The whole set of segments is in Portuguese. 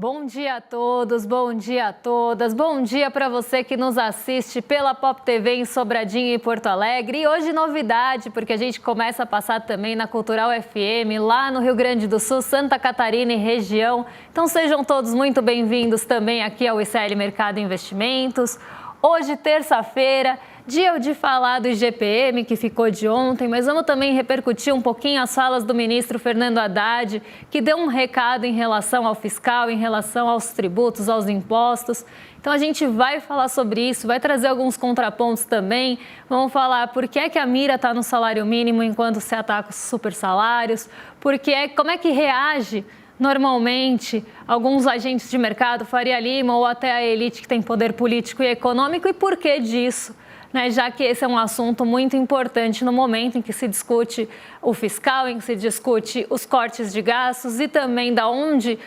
Bom dia a todos, bom dia a todas, bom dia para você que nos assiste pela Pop TV em Sobradinho e Porto Alegre. E hoje novidade, porque a gente começa a passar também na Cultural FM, lá no Rio Grande do Sul, Santa Catarina e região. Então sejam todos muito bem-vindos também aqui ao ICL Mercado Investimentos. Hoje, terça-feira, dia de falar do IGPM, que ficou de ontem, mas vamos também repercutir um pouquinho as falas do ministro Fernando Haddad, que deu um recado em relação ao fiscal, em relação aos tributos, aos impostos. Então a gente vai falar sobre isso, vai trazer alguns contrapontos também. Vamos falar por que é que a mira está no salário mínimo enquanto se ataca os super salários, como é que reage normalmente alguns agentes de mercado, Faria Lima ou até a elite que tem poder político e econômico, e por que disso? Já que esse é um assunto muito importante no momento em que se discute o fiscal, em que se discute os cortes de gastos e também da onde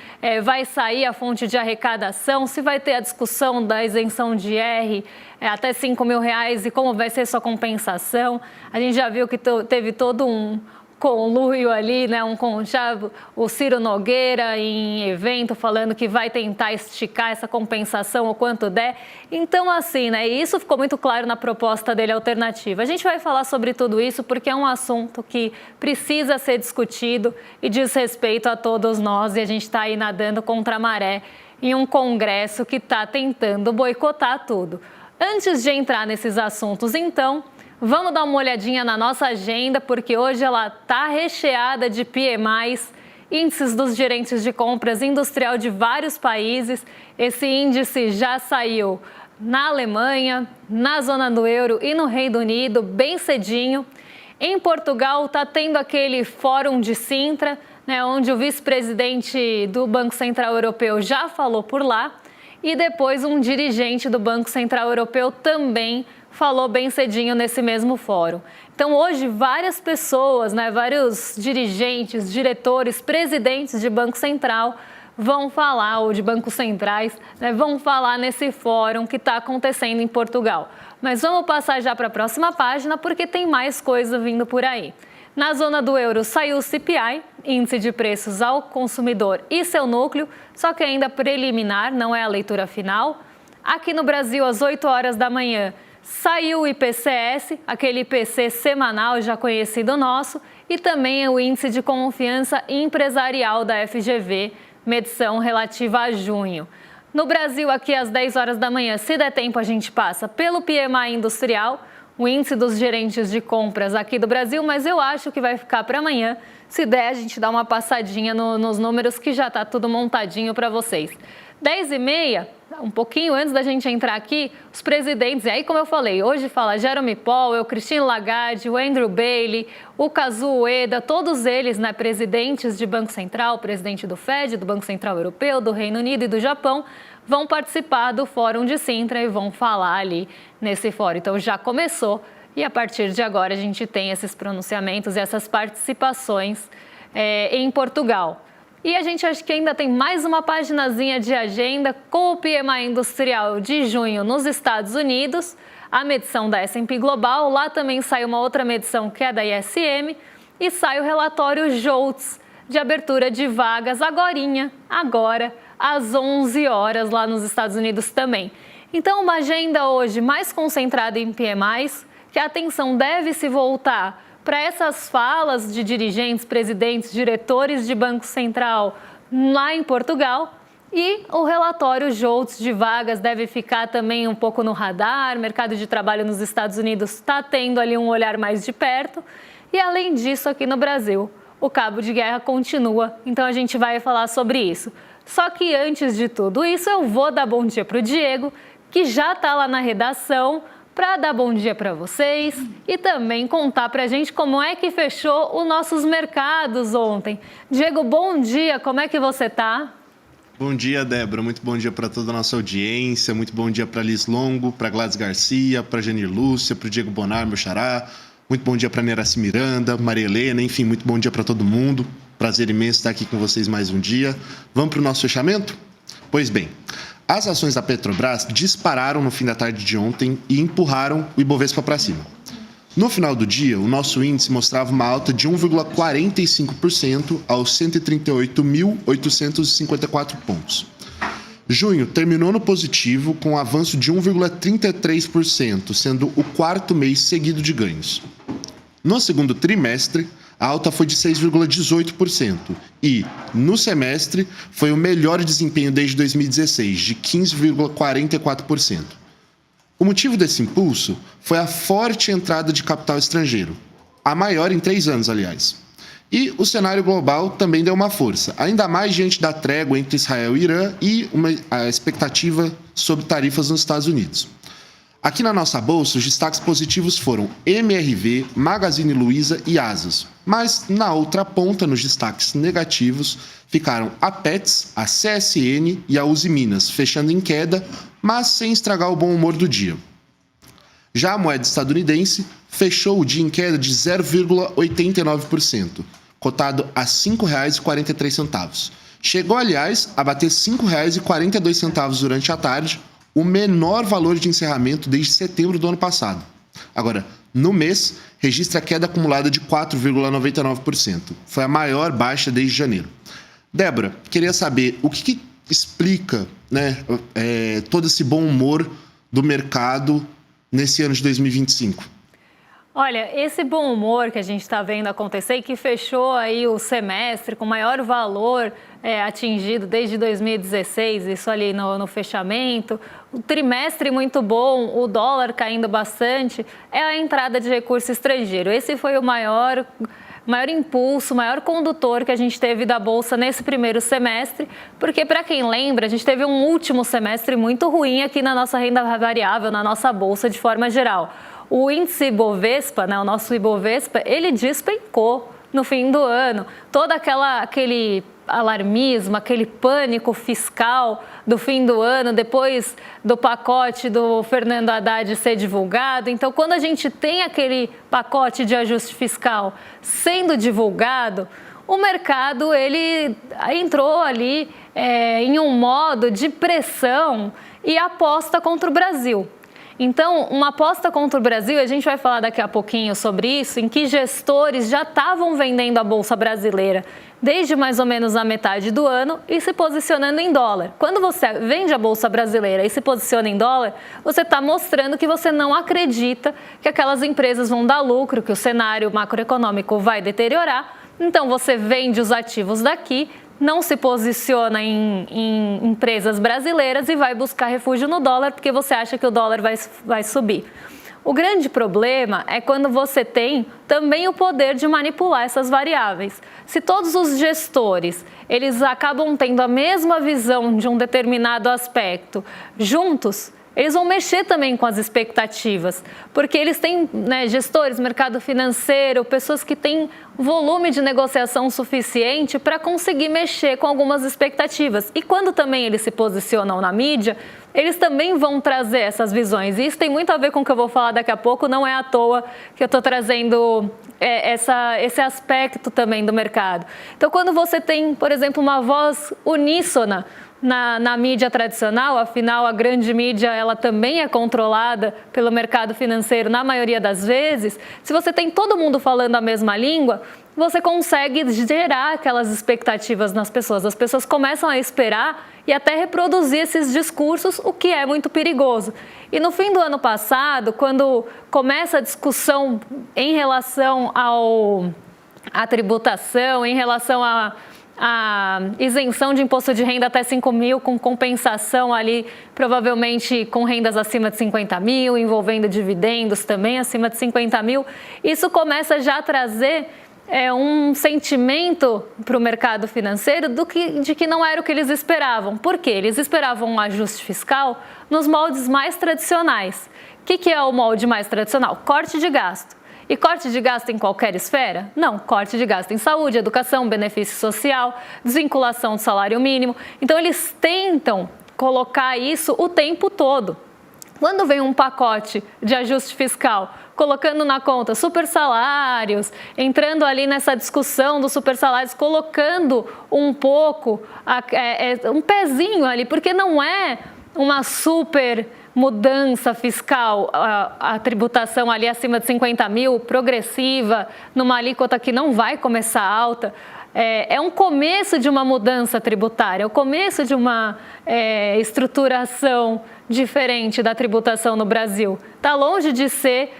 vai sair a fonte de arrecadação, se vai ter a discussão da isenção de IR até R$5 mil e como vai ser sua compensação. A gente já viu que teve todo um conluio ali, um conchavo, o Ciro Nogueira em evento falando que vai tentar esticar essa compensação o quanto der. Então, assim, isso ficou muito claro na proposta dele alternativa. A gente vai falar sobre tudo isso porque é um assunto que precisa ser discutido e diz respeito a todos nós, e a gente está aí nadando contra a maré em um Congresso que está tentando boicotar tudo. Antes de entrar nesses assuntos, então, vamos dar uma olhadinha na nossa agenda, porque hoje ela está recheada de PMIs, índices dos gerentes de compras industrial de vários países. Esse índice já saiu na Alemanha, na zona do euro e no Reino Unido, bem cedinho. Em Portugal está tendo aquele fórum de Sintra, onde o vice-presidente do Banco Central Europeu já falou por lá. E depois um dirigente do Banco Central Europeu também falou bem cedinho nesse mesmo fórum. Então hoje várias pessoas, vários dirigentes, diretores, presidentes de Banco Central vão falar, ou de bancos centrais, vão falar nesse fórum que está acontecendo em Portugal. Mas vamos passar já para a próxima página porque tem mais coisa vindo por aí. Na zona do euro saiu o CPI, Índice de Preços ao Consumidor e seu núcleo, só que ainda preliminar, não é a leitura final. Aqui no Brasil, às 8 horas da manhã, saiu o IPCS, aquele IPC semanal já conhecido nosso, e também o Índice de Confiança Empresarial da FGV, medição relativa a junho. No Brasil, aqui às 10 horas da manhã, se der tempo, a gente passa pelo PMI industrial, o índice dos gerentes de compras aqui do Brasil, mas eu acho que vai ficar para amanhã. Se der, a gente dá uma passadinha nos números que já está tudo montadinho para vocês. 10h30, um pouquinho antes da gente entrar aqui, os presidentes, e aí como eu falei, hoje fala Jerome Powell, Christine Lagarde, o Andrew Bailey, o Kazuo Ueda, todos eles, presidentes de Banco Central, presidente do FED, do Banco Central Europeu, do Reino Unido e do Japão, vão participar do Fórum de Sintra e vão falar ali nesse fórum. Então já começou e a partir de agora a gente tem esses pronunciamentos e essas participações em Portugal. E a gente acha que ainda tem mais uma paginazinha de agenda com o PMI industrial de junho nos Estados Unidos, a medição da S&P Global, lá também sai uma outra medição que é da ISM e sai o relatório JOLTS de abertura de vagas agora, às 11 horas lá nos Estados Unidos também. Então, uma agenda hoje mais concentrada em PMIs, que a atenção deve se voltar para essas falas de dirigentes, presidentes, diretores de Banco Central lá em Portugal. E o relatório JOLTS de vagas deve ficar também um pouco no radar. O mercado de trabalho nos Estados Unidos está tendo ali um olhar mais de perto. E, além disso, aqui no Brasil, o cabo de guerra continua. Então, a gente vai falar sobre isso. Só que antes de tudo isso, eu vou dar bom dia para o Diego, que já está lá na redação, para dar bom dia para vocês e também contar para a gente como é que fechou os nossos mercados ontem. Diego, bom dia, como é que você está? Bom dia, Débora. Muito bom dia para toda a nossa audiência. Muito bom dia para Liz Longo, para Gladys Garcia, para Janir Lúcia, para o Diego Bonar, meu xará. Muito bom dia para Neraci Miranda, Maria Helena, enfim, muito bom dia para todo mundo. Prazer imenso estar aqui com vocês mais um dia. Vamos para o nosso fechamento? Pois bem, as ações da Petrobras dispararam no fim da tarde de ontem e empurraram o Ibovespa para cima. No final do dia, o nosso índice mostrava uma alta de 1,45% aos 138.854 pontos. Junho terminou no positivo com um avanço de 1,33%, sendo o quarto mês seguido de ganhos. No segundo trimestre, a alta foi de 6,18% e, no semestre, foi o melhor desempenho desde 2016, de 15,44%. O motivo desse impulso foi a forte entrada de capital estrangeiro, a maior em 3 anos, aliás. E o cenário global também deu uma força, ainda mais diante da trégua entre Israel e Irã e a expectativa sobre tarifas nos Estados Unidos. Aqui na nossa bolsa, os destaques positivos foram MRV, Magazine Luiza e Asus. Mas na outra ponta, nos destaques negativos, ficaram a Petz, a CSN e a Uzi Minas, fechando em queda, mas sem estragar o bom humor do dia. Já a moeda estadunidense fechou o dia em queda de 0,89%, cotado a R$ 5,43. Chegou, aliás, a bater R$ 5,42 durante a tarde, o menor valor de encerramento desde setembro do ano passado. Agora, no mês, registra queda acumulada de 4,99%. Foi a maior baixa desde janeiro. Débora, queria saber o que explica, todo esse bom humor do mercado nesse ano de 2025. Olha, esse bom humor que a gente está vendo acontecer e que fechou aí o semestre com maior valor atingido desde 2016, isso ali no fechamento, o trimestre muito bom, o dólar caindo bastante, é a entrada de recurso estrangeiro. Esse foi o maior impulso, maior condutor que a gente teve da Bolsa nesse primeiro semestre, porque, para quem lembra, a gente teve um último semestre muito ruim aqui na nossa renda variável, na nossa Bolsa de forma geral. O índice Ibovespa, o nosso Ibovespa, ele despencou no fim do ano. Todo aquele alarmismo, aquele pânico fiscal do fim do ano, depois do pacote do Fernando Haddad ser divulgado. Então, quando a gente tem aquele pacote de ajuste fiscal sendo divulgado, o mercado ele entrou ali em um modo de pressão e aposta contra o Brasil. Então, uma aposta contra o Brasil, a gente vai falar daqui a pouquinho sobre isso, em que gestores já estavam vendendo a Bolsa Brasileira desde mais ou menos a metade do ano e se posicionando em dólar. Quando você vende a Bolsa Brasileira e se posiciona em dólar, você está mostrando que você não acredita que aquelas empresas vão dar lucro, que o cenário macroeconômico vai deteriorar. Então, você vende os ativos daqui, não se posiciona em empresas brasileiras e vai buscar refúgio no dólar porque você acha que o dólar vai subir. O grande problema é quando você tem também o poder de manipular essas variáveis. Se todos os gestores eles acabam tendo a mesma visão de um determinado aspecto juntos, eles vão mexer também com as expectativas, porque eles têm gestores, mercado financeiro, pessoas que têm volume de negociação suficiente para conseguir mexer com algumas expectativas. E quando também eles se posicionam na mídia, eles também vão trazer essas visões. E isso tem muito a ver com o que eu vou falar daqui a pouco, não é à toa que eu estou trazendo esse aspecto também do mercado. Então, quando você tem, por exemplo, uma voz uníssona na mídia tradicional, afinal a grande mídia ela também é controlada pelo mercado financeiro na maioria das vezes, se você tem todo mundo falando a mesma língua, você consegue gerar aquelas expectativas nas pessoas. As pessoas começam a esperar e até reproduzir esses discursos, o que é muito perigoso. E no fim do ano passado, quando começa a discussão em relação à tributação, em relação a isenção de imposto de renda até 5 mil, com compensação ali, provavelmente com rendas acima de 50 mil, envolvendo dividendos também acima de 50 mil. Isso começa já a trazer um sentimento para o mercado financeiro de que não era o que eles esperavam. Por quê? Eles esperavam um ajuste fiscal nos moldes mais tradicionais. O que é o molde mais tradicional? Corte de gasto. E corte de gasto em qualquer esfera? Não, corte de gasto em saúde, educação, benefício social, desvinculação do salário mínimo. Então, eles tentam colocar isso o tempo todo. Quando vem um pacote de ajuste fiscal, colocando na conta super salários, entrando ali nessa discussão dos super salários, colocando um pouco, um pezinho ali, porque não é uma super mudança fiscal, a tributação ali acima de 50 mil, progressiva, numa alíquota que não vai começar alta. É um começo de uma mudança tributária, é o começo de uma estruturação diferente da tributação no Brasil. Está longe de ser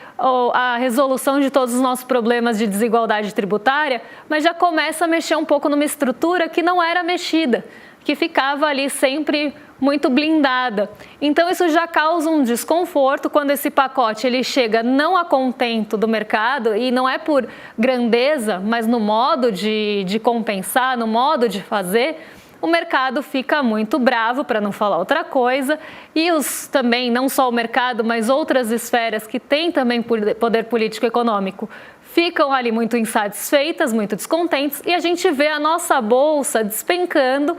a resolução de todos os nossos problemas de desigualdade tributária, mas já começa a mexer um pouco numa estrutura que não era mexida, que ficava ali sempre muito blindada. Então isso já causa um desconforto quando esse pacote ele chega não a contento do mercado, e não é por grandeza, mas no modo de compensar, no modo de fazer. O mercado fica muito bravo, para não falar outra coisa, e também, não só o mercado, mas outras esferas que têm também poder político e econômico, ficam ali muito insatisfeitas, muito descontentes, e a gente vê a nossa bolsa despencando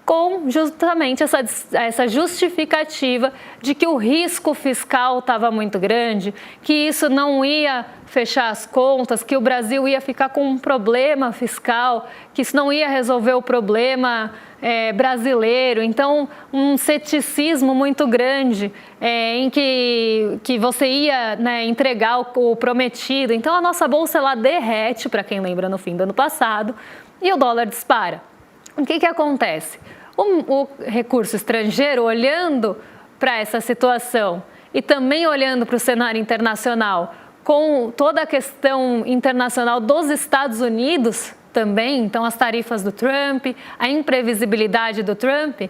com justamente essa justificativa de que o risco fiscal estava muito grande, que isso não ia fechar as contas, que o Brasil ia ficar com um problema fiscal, que isso não ia resolver o problema brasileiro. Então, um ceticismo muito grande em que você ia entregar o prometido. Então, a nossa bolsa ela derrete, para quem lembra, no fim do ano passado, e o dólar dispara. O que acontece? O recurso estrangeiro, olhando para essa situação e também olhando para o cenário internacional, com toda a questão internacional dos Estados Unidos também, então as tarifas do Trump, a imprevisibilidade do Trump,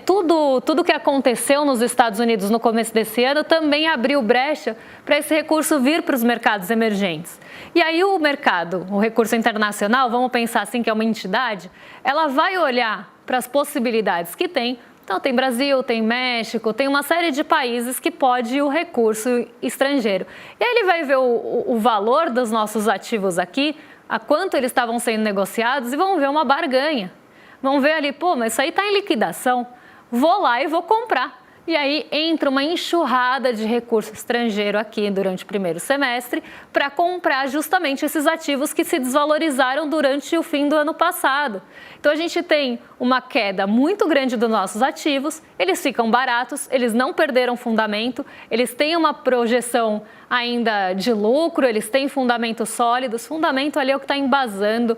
tudo que aconteceu nos Estados Unidos no começo desse ano também abriu brecha para esse recurso vir para os mercados emergentes. E aí o mercado, o recurso internacional, vamos pensar assim que é uma entidade, ela vai olhar para as possibilidades que tem. Então tem Brasil, tem México, tem uma série de países que pode o recurso estrangeiro. E aí ele vai ver o valor dos nossos ativos aqui, a quanto eles estavam sendo negociados, e vão ver uma barganha. Vão ver ali, pô, mas isso aí está em liquidação, vou lá e vou comprar. E aí entra uma enxurrada de recurso estrangeiro aqui durante o primeiro semestre para comprar justamente esses ativos que se desvalorizaram durante o fim do ano passado. Então a gente tem uma queda muito grande dos nossos ativos, eles ficam baratos, eles não perderam fundamento, eles têm uma projeção ainda de lucro, eles têm fundamentos sólidos, fundamento ali é o que está embasando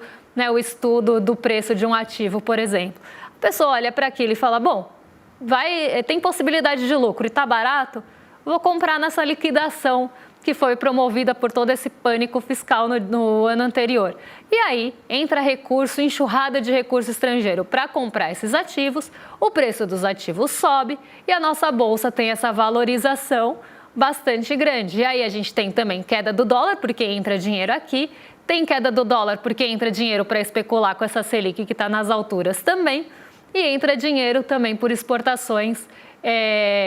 o estudo do preço de um ativo, por exemplo. A pessoa olha para aquilo e fala, bom, tem possibilidade de lucro e está barato, vou comprar nessa liquidação que foi promovida por todo esse pânico fiscal no ano anterior. E aí entra recurso, enxurrada de recurso estrangeiro para comprar esses ativos, o preço dos ativos sobe e a nossa bolsa tem essa valorização bastante grande. E aí a gente tem também queda do dólar, porque entra dinheiro aqui, tem queda do dólar porque entra dinheiro para especular com essa Selic que está nas alturas também, e entra dinheiro também por exportações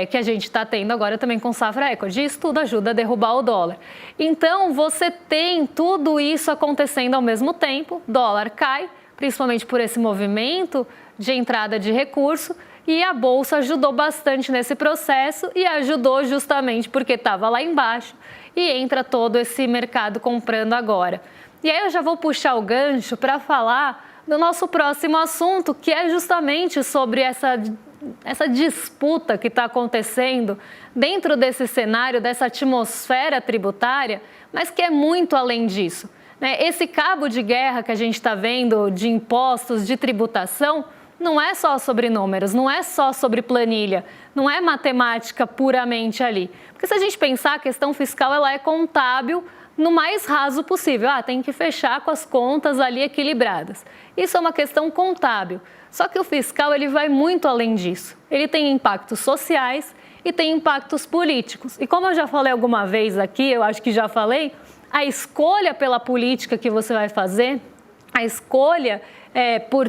que a gente está tendo agora também com safra recorde. Isso tudo ajuda a derrubar o dólar. Então, você tem tudo isso acontecendo ao mesmo tempo, dólar cai, principalmente por esse movimento de entrada de recurso, e a Bolsa ajudou bastante nesse processo e ajudou justamente porque estava lá embaixo e entra todo esse mercado comprando agora. E aí eu já vou puxar o gancho para falar do nosso próximo assunto, que é justamente sobre essa disputa que está acontecendo dentro desse cenário, dessa atmosfera tributária, mas que é muito além disso. Esse cabo de guerra que a gente está vendo de impostos, de tributação, não é só sobre números, não é só sobre planilha, não é matemática puramente ali. Porque se a gente pensar, a questão fiscal ela é contábil no mais raso possível. Tem que fechar com as contas ali equilibradas. Isso é uma questão contábil. Só que o fiscal ele vai muito além disso. Ele tem impactos sociais e tem impactos políticos. E como eu já falei alguma vez aqui, eu acho que já falei, a escolha pela política que você vai fazer, a escolha por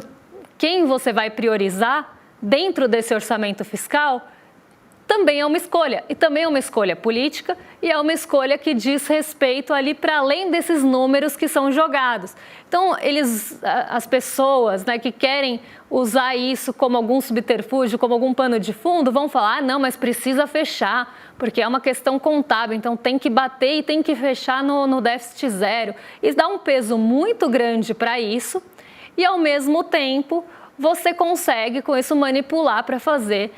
quem você vai priorizar dentro desse orçamento fiscal, também é uma escolha, e também é uma escolha política, e é uma escolha que diz respeito ali para além desses números que são jogados. Então, as pessoas que querem usar isso como algum subterfúgio, como algum pano de fundo, vão falar, não, mas precisa fechar, porque é uma questão contábil, então tem que bater e tem que fechar no déficit zero. Isso dá um peso muito grande para isso, e ao mesmo tempo, você consegue com isso manipular para fazer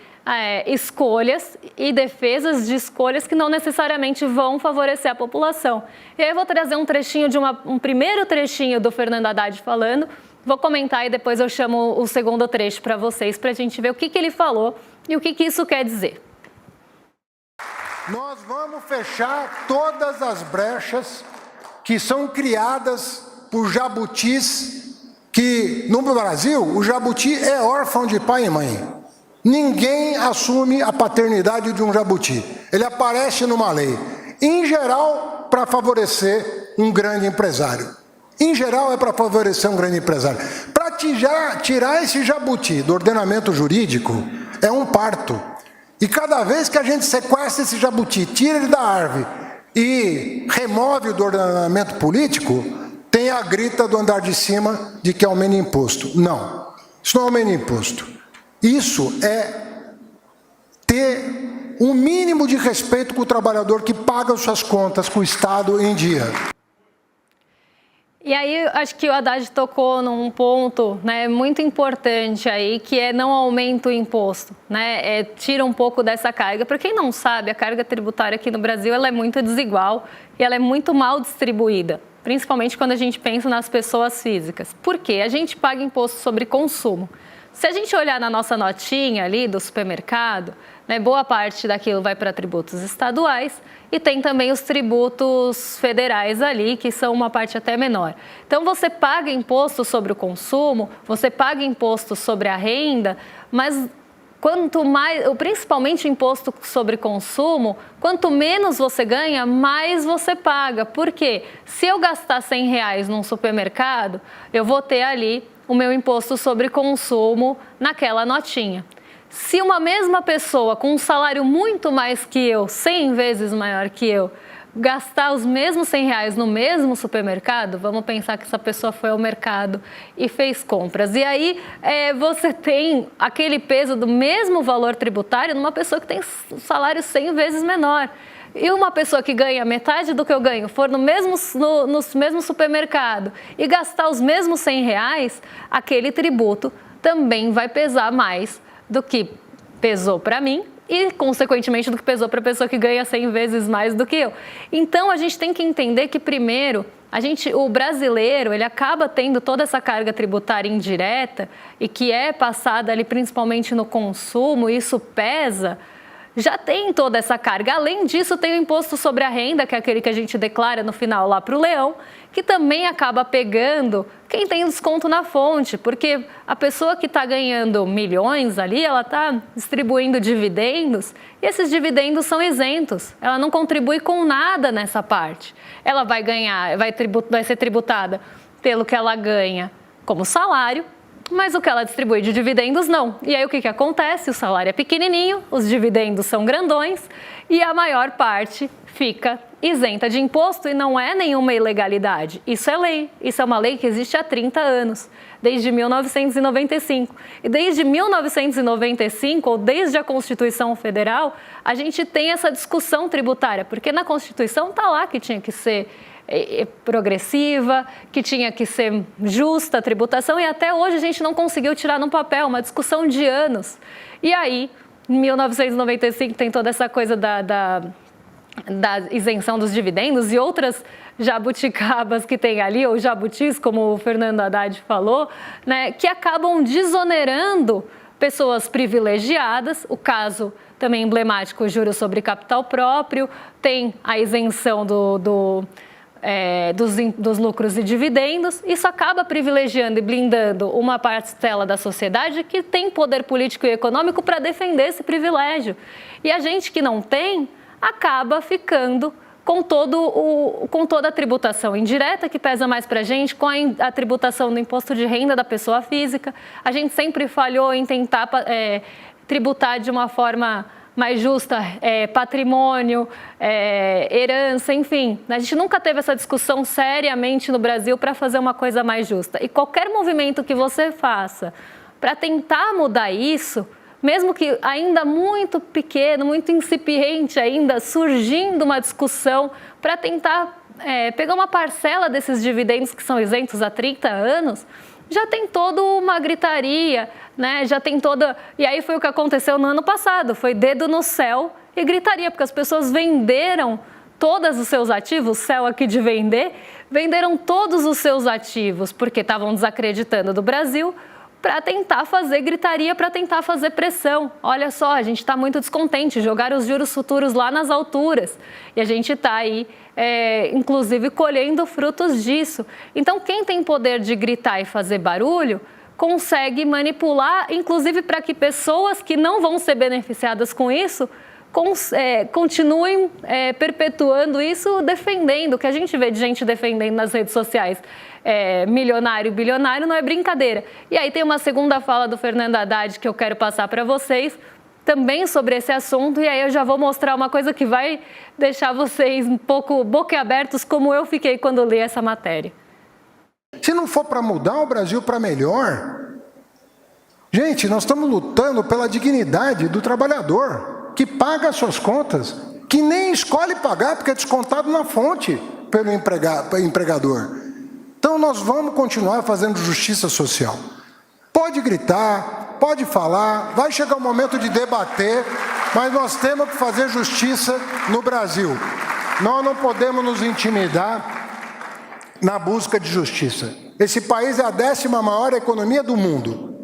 escolhas e defesas de escolhas que não necessariamente vão favorecer a população. E aí eu vou trazer um trechinho um primeiro trechinho do Fernando Haddad falando, vou comentar e depois eu chamo o segundo trecho para vocês, para a gente ver o que ele falou e o que isso quer dizer. Nós vamos fechar todas as brechas que são criadas por jabutis, que no Brasil o jabuti é órfão de pai e mãe. Ninguém assume a paternidade de um jabuti. Ele aparece numa lei, em geral, para favorecer um grande empresário. Em geral, é para favorecer um grande empresário. Para tirar esse jabuti do ordenamento jurídico, é um parto. E cada vez que a gente sequestra esse jabuti, tira ele da árvore e remove do ordenamento político, tem a grita do andar de cima de que aumenta imposto. Não, isso não aumenta imposto. Isso é ter um mínimo de respeito com o trabalhador que paga suas contas com o Estado em dia. E aí, acho que o Haddad tocou num ponto, né, muito importante aí, que é não aumenta o imposto, né, tira um pouco dessa carga. Para quem não sabe, a carga tributária aqui no Brasil ela é muito desigual e ela é muito mal distribuída, principalmente quando a gente pensa nas pessoas físicas. Por quê? A gente paga imposto sobre consumo. Se a gente olhar na nossa notinha ali do supermercado, né, boa parte daquilo vai para tributos estaduais e tem também os tributos federais ali, que são uma parte até menor. Então, você paga imposto sobre o consumo, você paga imposto sobre a renda, mas quanto mais, principalmente o imposto sobre consumo, quanto menos você ganha, mais você paga. Por quê? Se eu gastar R$100 num supermercado, eu vou ter ali o meu imposto sobre consumo naquela notinha. Se uma mesma pessoa com um salário muito mais que eu, 100 vezes maior que eu, gastar os mesmos R$100 no mesmo supermercado, vamos pensar que essa pessoa foi ao mercado e fez compras. E aí você tem aquele peso do mesmo valor tributário numa pessoa que tem salário 100 vezes menor. E uma pessoa que ganha metade do que eu ganho, for no mesmo supermercado e gastar os mesmos R$100, aquele tributo também vai pesar mais do que pesou para mim e, consequentemente, do que pesou para a pessoa que ganha 100 vezes mais do que eu. Então, a gente tem que entender que, primeiro, o brasileiro, ele acaba tendo toda essa carga tributária indireta e que é passada ali principalmente no consumo, e isso pesa. Já tem toda essa carga. Além disso, tem o imposto sobre a renda, que é aquele que a gente declara no final lá para o leão, que também acaba pegando quem tem desconto na fonte, porque a pessoa que está ganhando milhões ali, ela está distribuindo dividendos, e esses dividendos são isentos, ela não contribui com nada nessa parte. Ela vai ganhar, vai ser tributada pelo que ela ganha como salário, mas o que ela distribui de dividendos, não. E aí o que acontece? O salário é pequenininho, os dividendos são grandões e a maior parte fica isenta de imposto e não é nenhuma ilegalidade. Isso é lei. Isso é uma lei que existe há 30 anos, desde 1995. E desde 1995, ou desde a Constituição Federal, a gente tem essa discussão tributária, porque na Constituição está lá que tinha que ser progressiva, que tinha que ser justa a tributação, e até hoje a gente não conseguiu tirar no papel, uma discussão de anos. E aí, em 1995 tem toda essa coisa da isenção dos dividendos e outras jabuticabas que tem ali, ou jabutis, como o Fernando Haddad falou, né, que acabam desonerando pessoas privilegiadas. O caso também emblemático, o juros sobre capital próprio, tem a isenção dos lucros e dividendos. Isso acaba privilegiando e blindando uma parcela da sociedade que tem poder político e econômico para defender esse privilégio. E a gente que não tem, acaba ficando com toda a tributação indireta, que pesa mais para a gente, com a tributação do imposto de renda da pessoa física. A gente sempre falhou em tentar tributar de uma forma mais justa, patrimônio, herança, enfim. A gente nunca teve essa discussão seriamente no Brasil para fazer uma coisa mais justa. E qualquer movimento que você faça para tentar mudar isso, mesmo que ainda muito pequeno, muito incipiente ainda, surgindo uma discussão para tentar pegar uma parcela desses dividendos que são isentos há 30 anos, já tem toda uma gritaria, né? Já tem toda... E aí foi o que aconteceu no ano passado, foi dedo no céu e gritaria, porque as pessoas venderam todos os seus ativos, céu aqui de vender, venderam todos os seus ativos, porque estavam desacreditando do Brasil, para tentar fazer gritaria, para tentar fazer pressão. Olha só, a gente está muito descontente, jogaram os juros futuros lá nas alturas. E a gente está aí, inclusive, colhendo frutos disso. Então, quem tem poder de gritar e fazer barulho, consegue manipular, inclusive para que pessoas que não vão ser beneficiadas com isso, continuem perpetuando isso, defendendo. O que a gente vê de gente defendendo nas redes sociais, milionário, bilionário, não é brincadeira. E aí tem uma segunda fala do Fernando Haddad que eu quero passar para vocês, também sobre esse assunto, e aí eu já vou mostrar uma coisa que vai deixar vocês um pouco boquiabertos, como eu fiquei quando li essa matéria. Se não for para mudar o Brasil para melhor, gente, nós estamos lutando pela dignidade do trabalhador, que paga as suas contas, que nem escolhe pagar porque é descontado na fonte pelo empregador. Então nós vamos continuar fazendo justiça social. Pode gritar, pode falar, vai chegar o momento de debater, mas nós temos que fazer justiça no Brasil. Nós não podemos nos intimidar na busca de justiça. Esse país é a 10ª maior economia do mundo.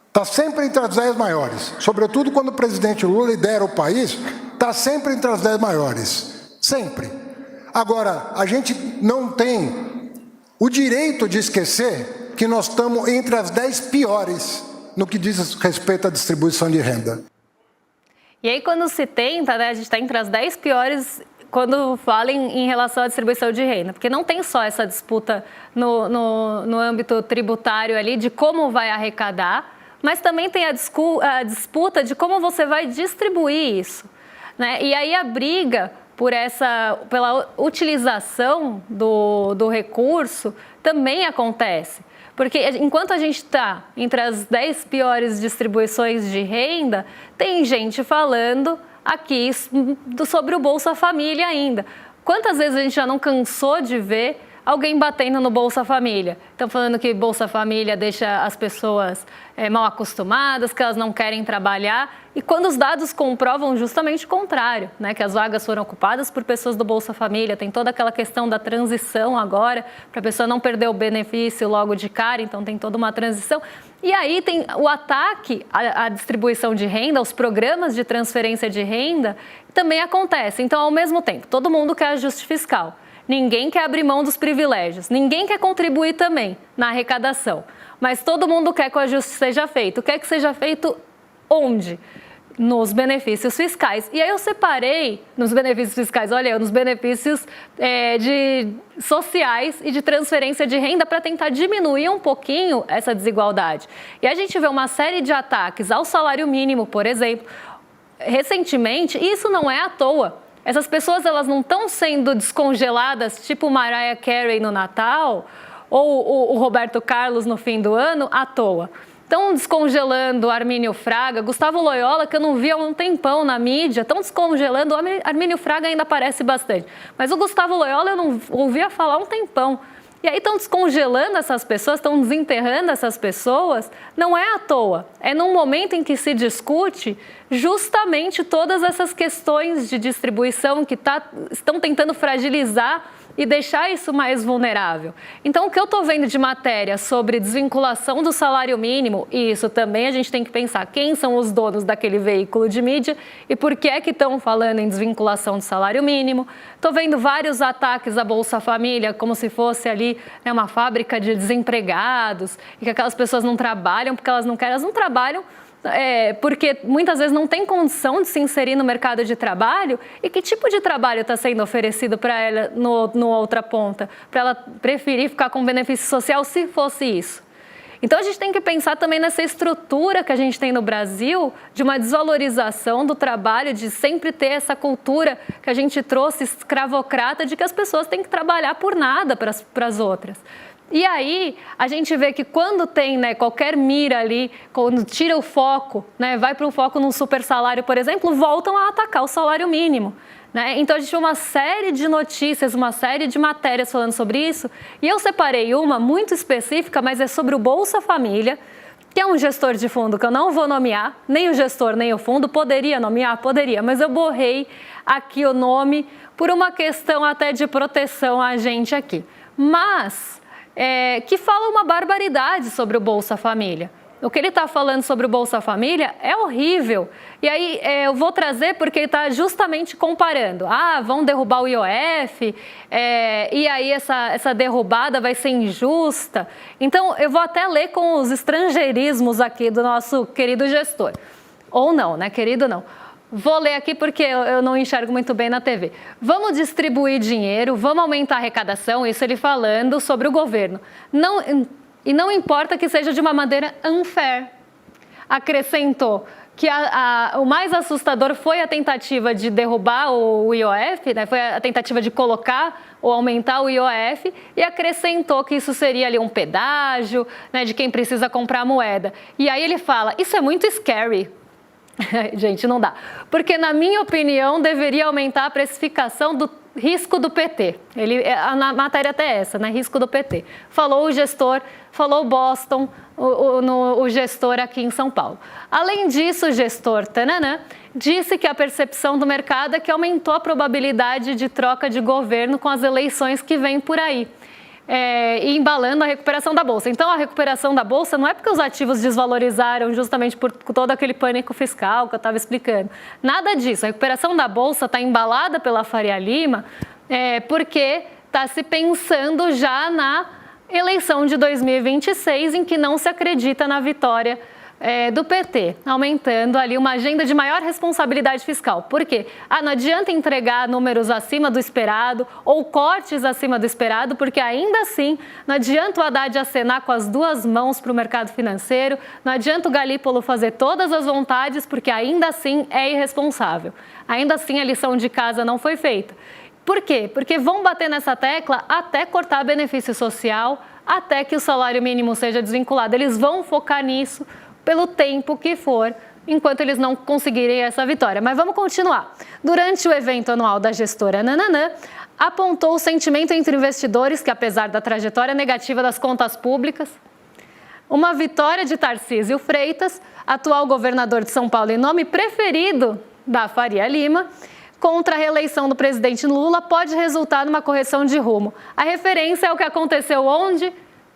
Está sempre entre as 10 maiores. Sobretudo quando o presidente Lula lidera o país, está sempre entre as 10 maiores. Sempre. Agora, a gente não tem o direito de esquecer que nós estamos entre as 10 piores no que diz respeito à distribuição de renda. E aí, quando se tenta, né, a gente está entre as 10 piores quando fala em relação à distribuição de renda, porque não tem só essa disputa no âmbito tributário ali de como vai arrecadar, mas também tem a disputa de como você vai distribuir isso, né? E aí a briga pela utilização do recurso também acontece. Porque enquanto a gente está entre as 10 piores distribuições de renda, tem gente falando aqui sobre o Bolsa Família ainda. Quantas vezes a gente já não cansou de ver alguém batendo no Bolsa Família? Estão falando que Bolsa Família deixa as pessoas mal acostumadas, que elas não querem trabalhar. E quando os dados comprovam justamente o contrário, né? Que as vagas foram ocupadas por pessoas do Bolsa Família. Tem toda aquela questão da transição agora, para a pessoa não perder o benefício logo de cara, então tem toda uma transição. E aí tem o ataque à distribuição de renda, aos programas de transferência de renda, também acontece. Então, ao mesmo tempo, todo mundo quer ajuste fiscal. Ninguém quer abrir mão dos privilégios, ninguém quer contribuir também na arrecadação, mas todo mundo quer que o ajuste seja feito. Quer que seja feito onde? Nos benefícios fiscais. E aí eu separei nos benefícios fiscais, olha, nos benefícios sociais e de transferência de renda para tentar diminuir um pouquinho essa desigualdade. E a gente vê uma série de ataques ao salário mínimo, por exemplo, recentemente, e isso não é à toa. Essas pessoas, elas não estão sendo descongeladas, tipo Mariah Carey no Natal ou o Roberto Carlos no fim do ano, à toa. Estão descongelando Armínio Fraga, Gustavo Loyola, que eu não vi há um tempão na mídia, estão descongelando, o Armínio Fraga ainda aparece bastante. Mas o Gustavo Loyola eu não ouvia falar há um tempão. E aí estão descongelando essas pessoas, estão desenterrando essas pessoas, não é à toa. É num momento em que se discute justamente todas essas questões de distribuição que estão tentando fragilizar e deixar isso mais vulnerável. Então, o que eu estou vendo de matéria sobre desvinculação do salário mínimo, e isso também a gente tem que pensar quem são os donos daquele veículo de mídia e por que é que estão falando em desvinculação do salário mínimo. Estou vendo vários ataques à Bolsa Família, como se fosse ali, né, uma fábrica de desempregados e que aquelas pessoas não trabalham porque elas não querem, elas não trabalham porque muitas vezes não tem condição de se inserir no mercado de trabalho. E que tipo de trabalho está sendo oferecido para ela no outra ponta? Para ela preferir ficar com benefício social se fosse isso. Então a gente tem que pensar também nessa estrutura que a gente tem no Brasil de uma desvalorização do trabalho, de sempre ter essa cultura que a gente trouxe escravocrata de que as pessoas têm que trabalhar por nada para as outras. E aí, a gente vê que quando tem, né, qualquer mira ali, quando tira o foco, né, vai para um foco num super salário, por exemplo, voltam a atacar o salário mínimo. Né? Então, a gente tem uma série de notícias, uma série de matérias falando sobre isso. E eu separei uma muito específica, mas é sobre o Bolsa Família, que é um gestor de fundo que eu não vou nomear, nem o gestor, nem o fundo. Poderia nomear? Poderia, mas eu borrei aqui o nome por uma questão até de proteção a gente aqui. Mas... que fala uma barbaridade sobre o Bolsa Família. O que ele está falando sobre o Bolsa Família é horrível. E aí eu vou trazer porque ele está justamente comparando. Vão derrubar o IOF, e aí essa derrubada vai ser injusta. Então, eu vou até ler com os estrangeirismos aqui do nosso querido gestor. Ou não, né? Querido não. Vou ler aqui porque eu não enxergo muito bem na TV. Vamos distribuir dinheiro, vamos aumentar a arrecadação, isso ele falando sobre o governo. E não importa que seja de uma maneira unfair. Acrescentou que o mais assustador foi a tentativa de derrubar o IOF, né? Foi a tentativa de colocar ou aumentar o IOF, e acrescentou que isso seria ali um pedágio, né, de quem precisa comprar moeda. E aí ele fala, isso é muito scary. Gente, não dá. Porque, na minha opinião, deveria aumentar a precificação do risco do PT. A matéria até é essa, né? Risco do PT. Falou o gestor, falou o Boston, o gestor aqui em São Paulo. Além disso, o gestor disse que a percepção do mercado é que aumentou a probabilidade de troca de governo com as eleições que vêm por aí. E embalando a recuperação da Bolsa. Então, a recuperação da Bolsa não é porque os ativos desvalorizaram justamente por todo aquele pânico fiscal que eu estava explicando. Nada disso. A recuperação da Bolsa está embalada pela Faria Lima porque está se pensando já na eleição de 2026, em que não se acredita na vitória do PT, aumentando ali uma agenda de maior responsabilidade fiscal. Por quê? Não adianta entregar números acima do esperado ou cortes acima do esperado, porque ainda assim não adianta o Haddad acenar com as duas mãos para o mercado financeiro, não adianta o Galípolo fazer todas as vontades, porque ainda assim é irresponsável. Ainda assim a lição de casa não foi feita. Por quê? Porque vão bater nessa tecla até cortar benefício social, até que o salário mínimo seja desvinculado. Eles vão focar nisso pelo tempo que for, enquanto eles não conseguirem essa vitória. Mas vamos continuar. Durante o evento anual da gestora Nananã, apontou o sentimento entre investidores que, apesar da trajetória negativa das contas públicas, uma vitória de Tarcísio Freitas, atual governador de São Paulo e nome preferido da Faria Lima, contra a reeleição do presidente Lula, pode resultar numa correção de rumo. A referência é o que aconteceu onde?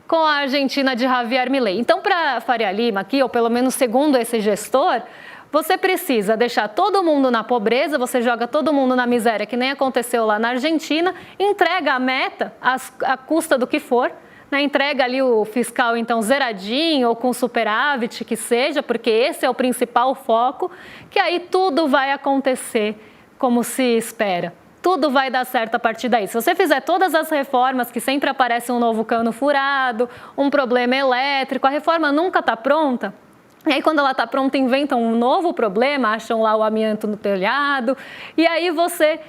Com a Argentina de Javier Milei. Então, para a Faria Lima aqui, ou pelo menos segundo esse gestor, você precisa deixar todo mundo na pobreza, você joga todo mundo na miséria, que nem aconteceu lá na Argentina, entrega a meta, à custa do que for, né? Entrega ali o fiscal, então, zeradinho ou com superávit, que seja, porque esse é o principal foco, que aí tudo vai acontecer como se espera. Tudo vai dar certo a partir daí. Se você fizer todas as reformas, que sempre aparece um novo cano furado, um problema elétrico, a reforma nunca está pronta. E aí, quando ela está pronta, inventam um novo problema, acham lá o amianto no telhado. E aí você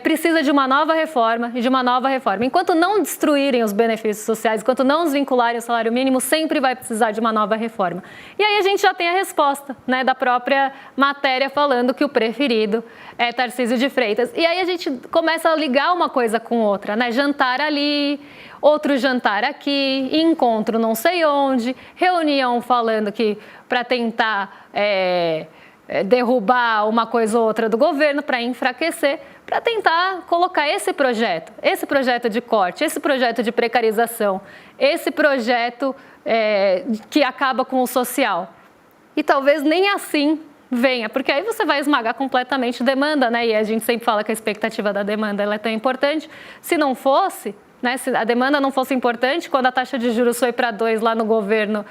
precisa de uma nova reforma e de uma nova reforma. Enquanto não destruírem os benefícios sociais, enquanto não desvincularem o salário mínimo, sempre vai precisar de uma nova reforma. E aí a gente já tem a resposta, né, da própria matéria falando que o preferido é Tarcísio de Freitas. E aí a gente começa a ligar uma coisa com outra, né? Jantar ali, outro jantar aqui, encontro não sei onde, reunião falando que para tentar derrubar uma coisa ou outra do governo, para enfraquecer, para tentar colocar esse projeto de corte, esse projeto de precarização, esse projeto que acaba com o social. E talvez nem assim venha, porque aí você vai esmagar completamente a demanda, né? E a gente sempre fala que a expectativa da demanda ela é tão importante. Se não fosse, né, se a demanda não fosse importante, quando a taxa de juros foi para 2 lá no governo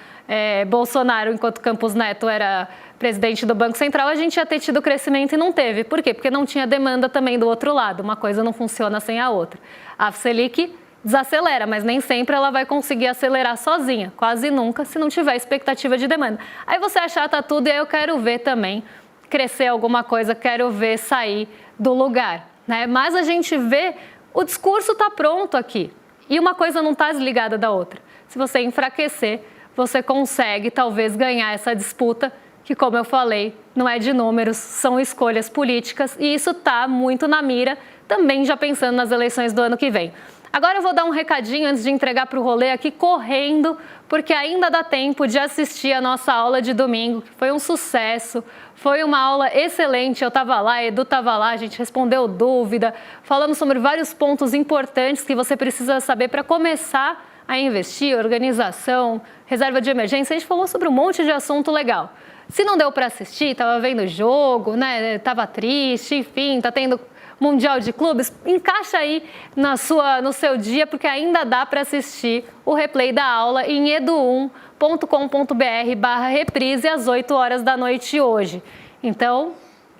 Bolsonaro, enquanto Campos Neto era presidente do Banco Central, a gente ia ter tido crescimento e não teve. Por quê? Porque não tinha demanda também do outro lado. Uma coisa não funciona sem a outra. A Selic desacelera, mas nem sempre ela vai conseguir acelerar sozinha. Quase nunca, se não tiver expectativa de demanda. Aí você achata tudo e aí eu quero ver também crescer alguma coisa, quero ver sair do lugar, né? Mas a gente vê, o discurso está pronto aqui. E uma coisa não está desligada da outra. Se você enfraquecer, você consegue talvez ganhar essa disputa, que, como eu falei, não é de números, são escolhas políticas, e isso está muito na mira, também já pensando nas eleições do ano que vem. Agora eu vou dar um recadinho antes de entregar para o rolê aqui correndo, porque ainda dá tempo de assistir a nossa aula de domingo, que foi um sucesso, foi uma aula excelente, eu estava lá, a Edu estava lá, a gente respondeu dúvida, falamos sobre vários pontos importantes que você precisa saber para começar a investir, organização, reserva de emergência, a gente falou sobre um monte de assunto legal. Se não deu para assistir, estava vendo o jogo, né? Estava triste, enfim, está tendo Mundial de Clubes, encaixa aí no seu dia, porque ainda dá para assistir o replay da aula em edu1.com.br/reprise às 8 horas da noite hoje. Então,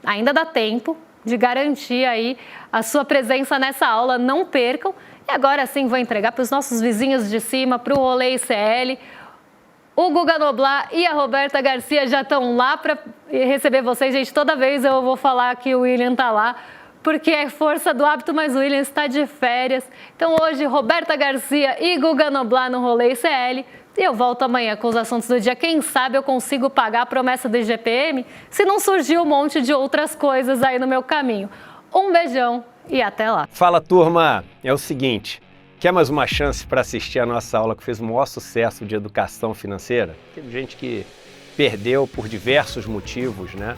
ainda dá tempo de garantir aí a sua presença nessa aula, não percam. E agora sim vou entregar para os nossos vizinhos de cima, para o Rolê ICL. O Guga Noblar e a Roberta Garcia já estão lá para receber vocês. Gente, toda vez eu vou falar que o William está lá, porque é força do hábito, mas o William está de férias. Então hoje, Roberta Garcia e Guga Noblar no Rolê ICL. E eu volto amanhã com os assuntos do dia. Quem sabe eu consigo pagar a promessa do IGPM, se não surgir um monte de outras coisas aí no meu caminho. Um beijão e até lá. Fala, turma! É o seguinte, quer mais uma chance para assistir a nossa aula que fez o maior sucesso de educação financeira? Teve gente que perdeu por diversos motivos, né?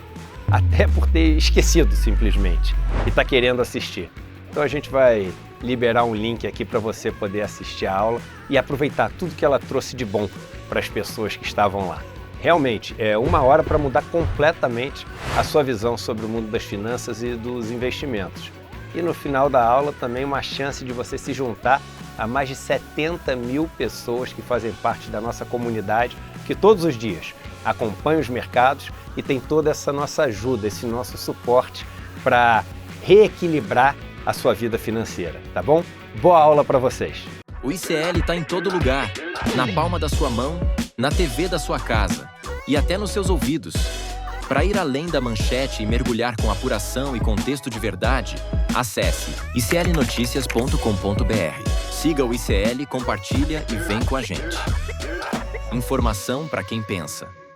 Até por ter esquecido simplesmente e está querendo assistir. Então a gente vai liberar um link aqui para você poder assistir a aula e aproveitar tudo que ela trouxe de bom para as pessoas que estavam lá. Realmente, é uma hora para mudar completamente a sua visão sobre o mundo das finanças e dos investimentos. E no final da aula também uma chance de você se juntar a mais de 70 mil pessoas que fazem parte da nossa comunidade, que todos os dias acompanham os mercados e tem toda essa nossa ajuda, esse nosso suporte para reequilibrar a sua vida financeira, tá bom? Boa aula para vocês! O ICL está em todo lugar, na palma da sua mão, na TV da sua casa e até nos seus ouvidos. Para ir além da manchete e mergulhar com apuração e contexto de verdade, acesse iclnoticias.com.br. Siga o ICL, compartilha e vem com a gente. Informação para quem pensa.